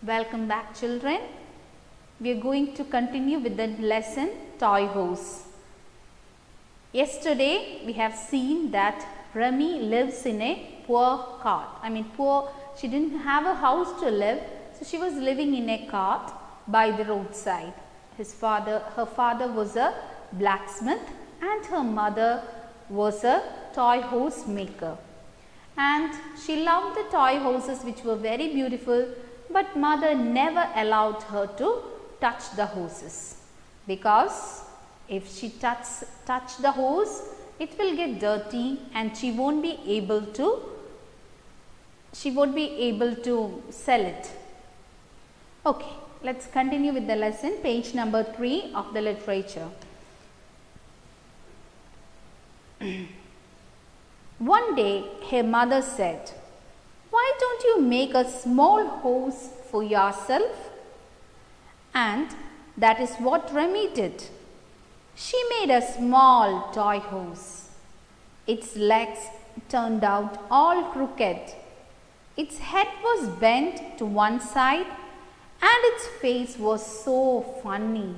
Welcome back, children. We are going to continue with the lesson toy horse. Yesterday we have seen that Remy lives in a poor cart. She didn't have a house to live, so she was living in a cart by the roadside. Her father was a blacksmith and her mother was a toy horse maker. And she loved the toy horses, which were very beautiful, but mother never allowed her to touch the horses, because if she touch the horse, it will get dirty and she won't be able to sell it. Okay, let's continue with the lesson, page number 3 of the literature. One day her mother said, "Why don't you make a small horse for yourself?" And that is what Remy did. She made a small toy horse. Its legs turned out all crooked. Its head was bent to one side and its face was so funny.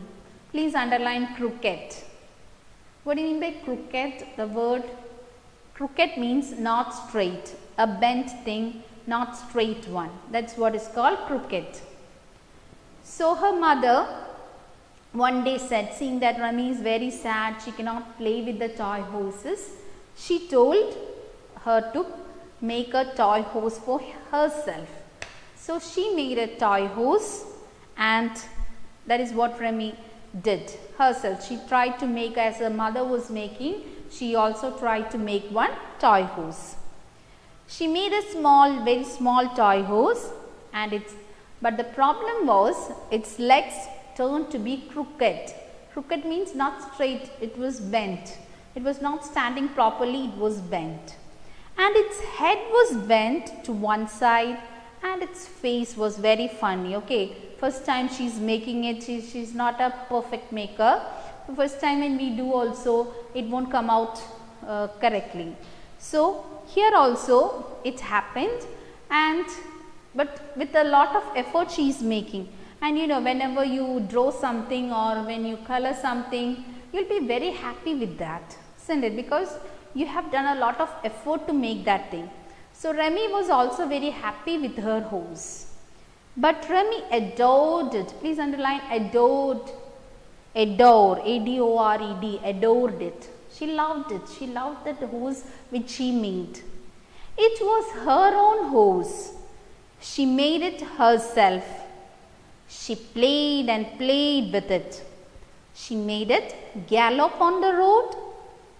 Please underline crooked. What do you mean by crooked? The word crooked means not straight, a bent thing, not straight one. That's what is called crooked. So her mother one day said, seeing that Remy is very sad, she cannot play with the toy horses, she told her to make a toy horse for herself. So she made a toy horse, and that is what Remy did herself. She tried to make, as her mother was making, she also tried to make one toy horse. She made a very small toy horse, but the problem was its legs turned to be crooked. Crooked means not straight, it was bent. It was not standing properly, it was bent. And its head was bent to one side and its face was very funny. Okay, first time she is making it, she is not a perfect maker. The first time when we do also, it won't come out correctly. So here also it happened, but with a lot of effort she is making. And you know, whenever you draw something or when you color something, you will be very happy with that, isn't it? Because you have done a lot of effort to make that thing. So Remy was also very happy with her horse. But Remy adored it. Please underline adored. Adore, A-D-O-R-E-D, adored it. She loved it. She loved that horse which she made. It was her own horse. She made it herself. She played and played with it. She made it gallop on the road.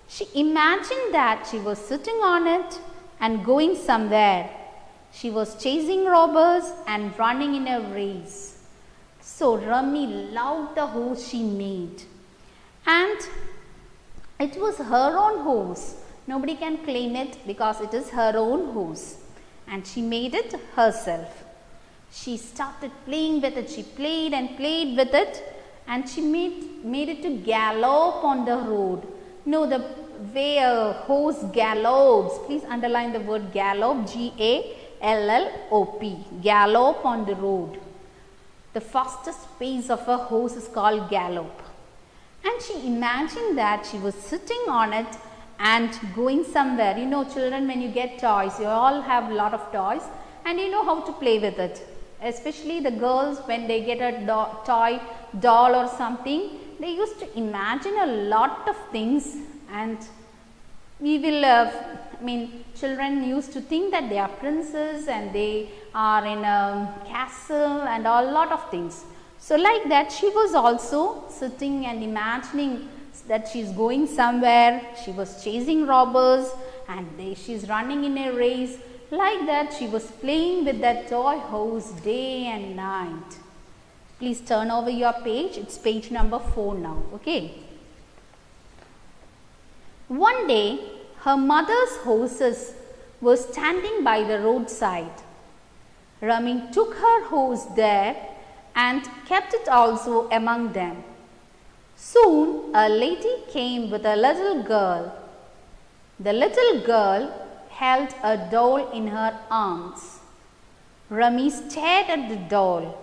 She imagined that she was sitting on it and going somewhere. She was chasing robbers and running in a race. So Remy loved the horse she made, and it was her own horse. Nobody can claim it because it is her own horse, and she made it herself. She started playing with it. She played and played with it, and she made it to gallop on the road. No, the way a horse gallops, please underline the word gallop, G-A-L-L-O-P, gallop on the road. The fastest pace of a horse is called gallop. And she imagined that she was sitting on it and going somewhere. You know, children, when you get toys, you all have a lot of toys and you know how to play with it. Especially the girls, when they get a toy doll or something, they used to imagine a lot of things, and we will, children used to think that they are princes and they are in a castle and a lot of things. So like that, she was also sitting and imagining that she is going somewhere. She was chasing robbers and she is running in a race. Like that, she was playing with that toy horse day and night. Please turn over your page. It's page number 4 now. Okay. One day, her mother's horses were standing by the roadside. Remy took her horse there and kept it also among them. Soon a lady came with a little girl. The little girl held a doll in her arms. Rami stared at the doll.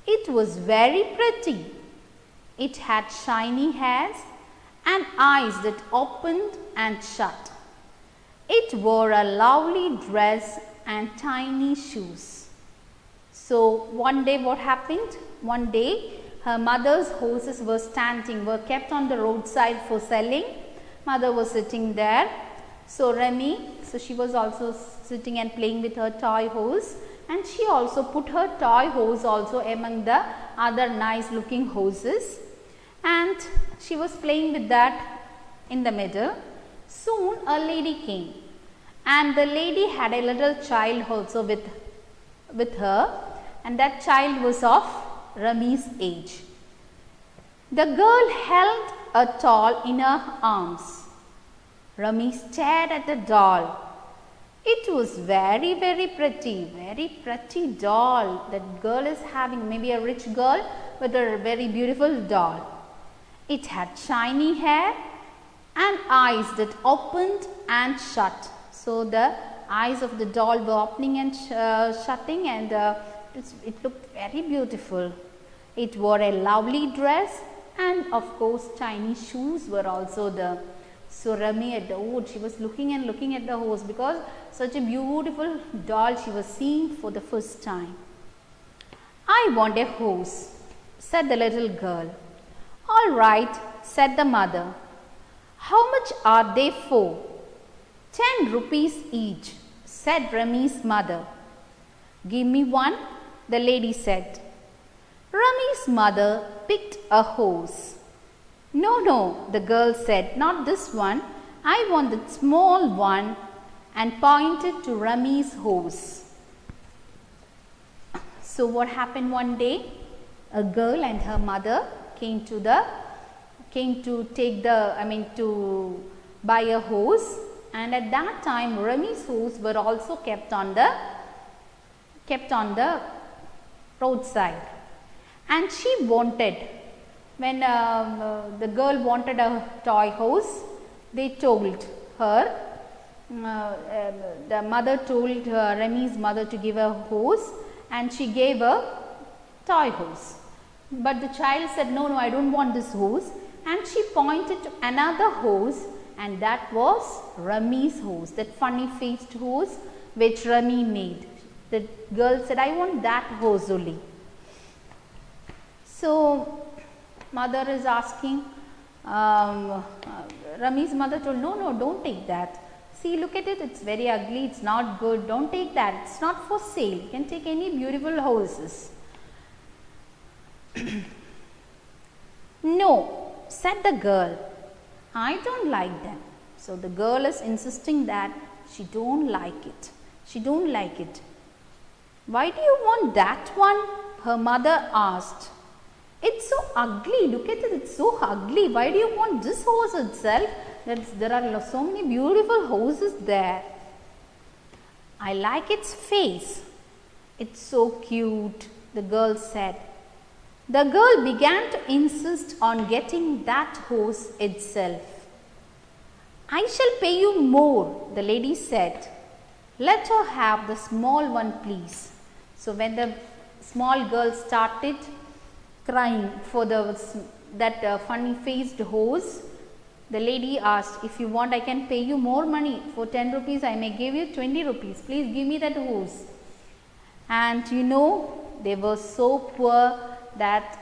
It was very pretty. It had shiny hairs and eyes that opened and shut. It wore a lovely dress and tiny shoes. So one day what happened? One day her mother's horses were kept on the roadside for selling. Mother was sitting there. So she was also sitting and playing with her toy horse, and she also put her toy horse also among the other nice looking horses, and she was playing with that in the middle. Soon a lady came, and the lady had a little child also with her, and that child was of Rami's age. The girl held a doll in her arms. Rami stared at the doll. It was very pretty doll that girl is having, maybe a rich girl with a very beautiful doll. It had shiny hair and eyes that opened and shut. So the eyes of the doll were opening and shutting, and it looked very beautiful. It wore a lovely dress, and of course tiny shoes were also there. So Rami adored. She was looking at the horse because such a beautiful doll she was seeing for the first time. I want a horse, said the little girl. All right, said the mother. How much are they for? 10 rupees each, said Rami's mother. Give me one, the lady said. Rami's mother picked a horse. No, the girl said, not this one. I want the small one, and pointed to Rami's horse. So what happened one day? A girl and her mother came to buy a horse, and at that time Rami's horse were also kept on the roadside, and she wanted. When the girl wanted a toy horse, they told her, the mother told Rami's mother to give a horse, and she gave a toy horse. But the child said, no, I don't want this horse, and she pointed to another horse, and that was Rami's horse, that funny faced horse which Rami made. The girl said, I want that horse only. So mother is asking, Rami's mother told, no, don't take that. See, look at it, it's very ugly, it's not good, don't take that, it's not for sale, you can take any beautiful horses. No, said the girl, I don't like them. So the girl is insisting that she don't like it. Why do you want that one? Her mother asked. It's so ugly, look at it, it's so ugly. Why do you want this horse itself? There are so many beautiful horses there. I like its face. It's so cute, the girl said. The girl began to insist on getting that horse itself. I shall pay you more, the lady said. Let her have the small one, please. So when the small girl started crying for that funny faced horse, the lady asked, if you want, I can pay you more money. For 10 rupees, I may give you 20 rupees. Please give me that horse. And they were so poor that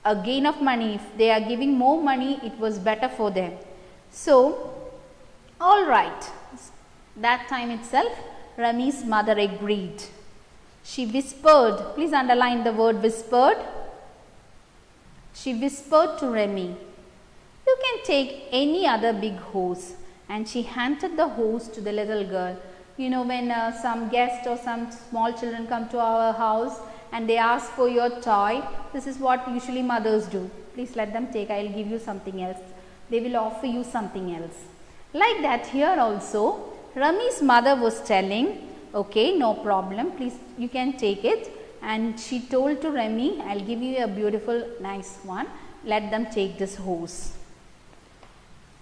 a gain of money, if they are giving more money, it was better for them. So, all right, that time itself, Rami's mother agreed. She whispered, please underline the word whispered. She whispered to Rami, you can take any other big horse, and she handed the horse to the little girl. When some guest or some small children come to our house and they ask for your toy, this is what usually mothers do. Please let them take, I will give you something else. They will offer you something else. Like that here also, Rami's mother was telling, okay, no problem, please you can take it. And she told to Rami, I will give you a beautiful nice one, let them take this horse.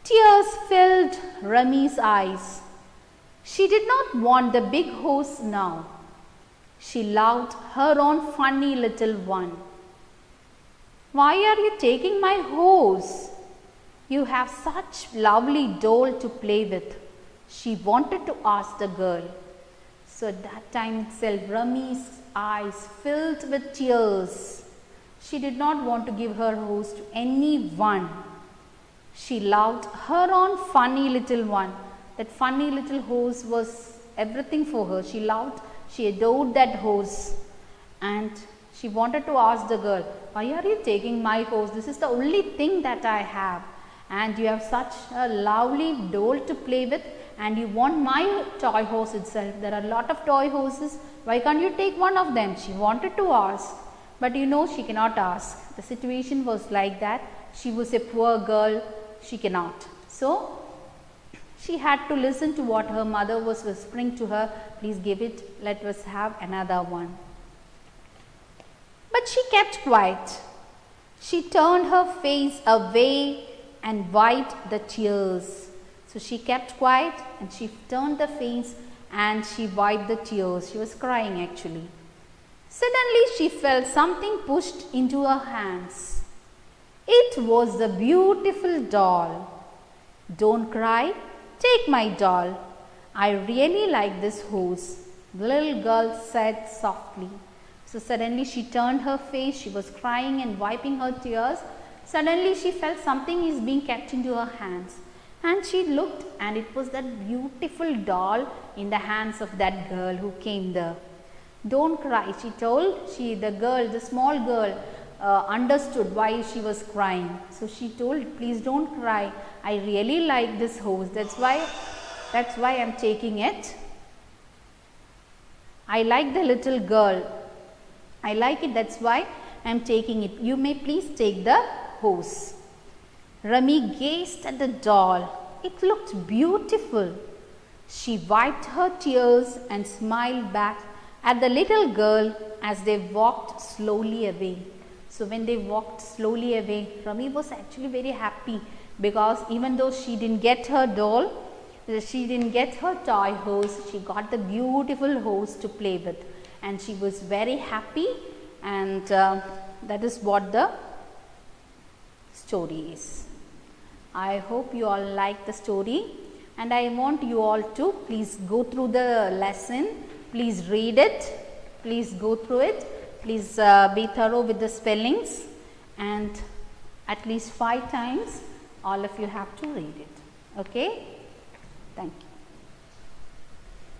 Tears filled Rami's eyes. She did not want the big horse now. She loved her own funny little one. Why are you taking my horse? You have such lovely doll to play with. She wanted to ask the girl. So at that time itself, Rami's eyes filled with tears. She did not want to give her horse to anyone. She loved her own funny little one. That funny little horse was everything for her. She adored that horse. And she wanted to ask the girl, why are you taking my horse? This is the only thing that I have. And you have such a lovely doll to play with, and you want my toy horse itself. There are a lot of toy horses. Why can't you take one of them? She wanted to ask, but she cannot ask. The situation was like that. She was a poor girl. She cannot. So she had to listen to what her mother was whispering to her. Please give it. Let us have another one. But she kept quiet. She turned her face away and wiped the tears. So she kept quiet and she turned the face and she wiped the tears. She was crying actually. Suddenly she felt something pushed into her hands. It was the beautiful doll. Don't cry, take my doll. I really like this horse, the little girl said softly. So suddenly she turned her face, she was crying and wiping her tears. Suddenly she felt something is being kept into her hands. And she looked, and it was that beautiful doll in the hands of that girl who came there. Don't cry, she told. The small girl understood why she was crying. So she told, please don't cry. I really like this horse. That's why I am taking it. I like the little girl. I like it. That's why I am taking it. You may please take the horse. Rami gazed at the doll. It looked beautiful. She wiped her tears and smiled back at the little girl as they walked slowly away. So when they walked slowly away, Rami was actually very happy, because even though she didn't get her doll, she didn't get her toy horse, she got the beautiful horse to play with, and she was very happy. And that is what the story is. I hope you all like the story, and I want you all to please go through the lesson, please read it, please go through it, please be thorough with the spellings, and at least 5 times all of you have to read it. Okay? Thank you.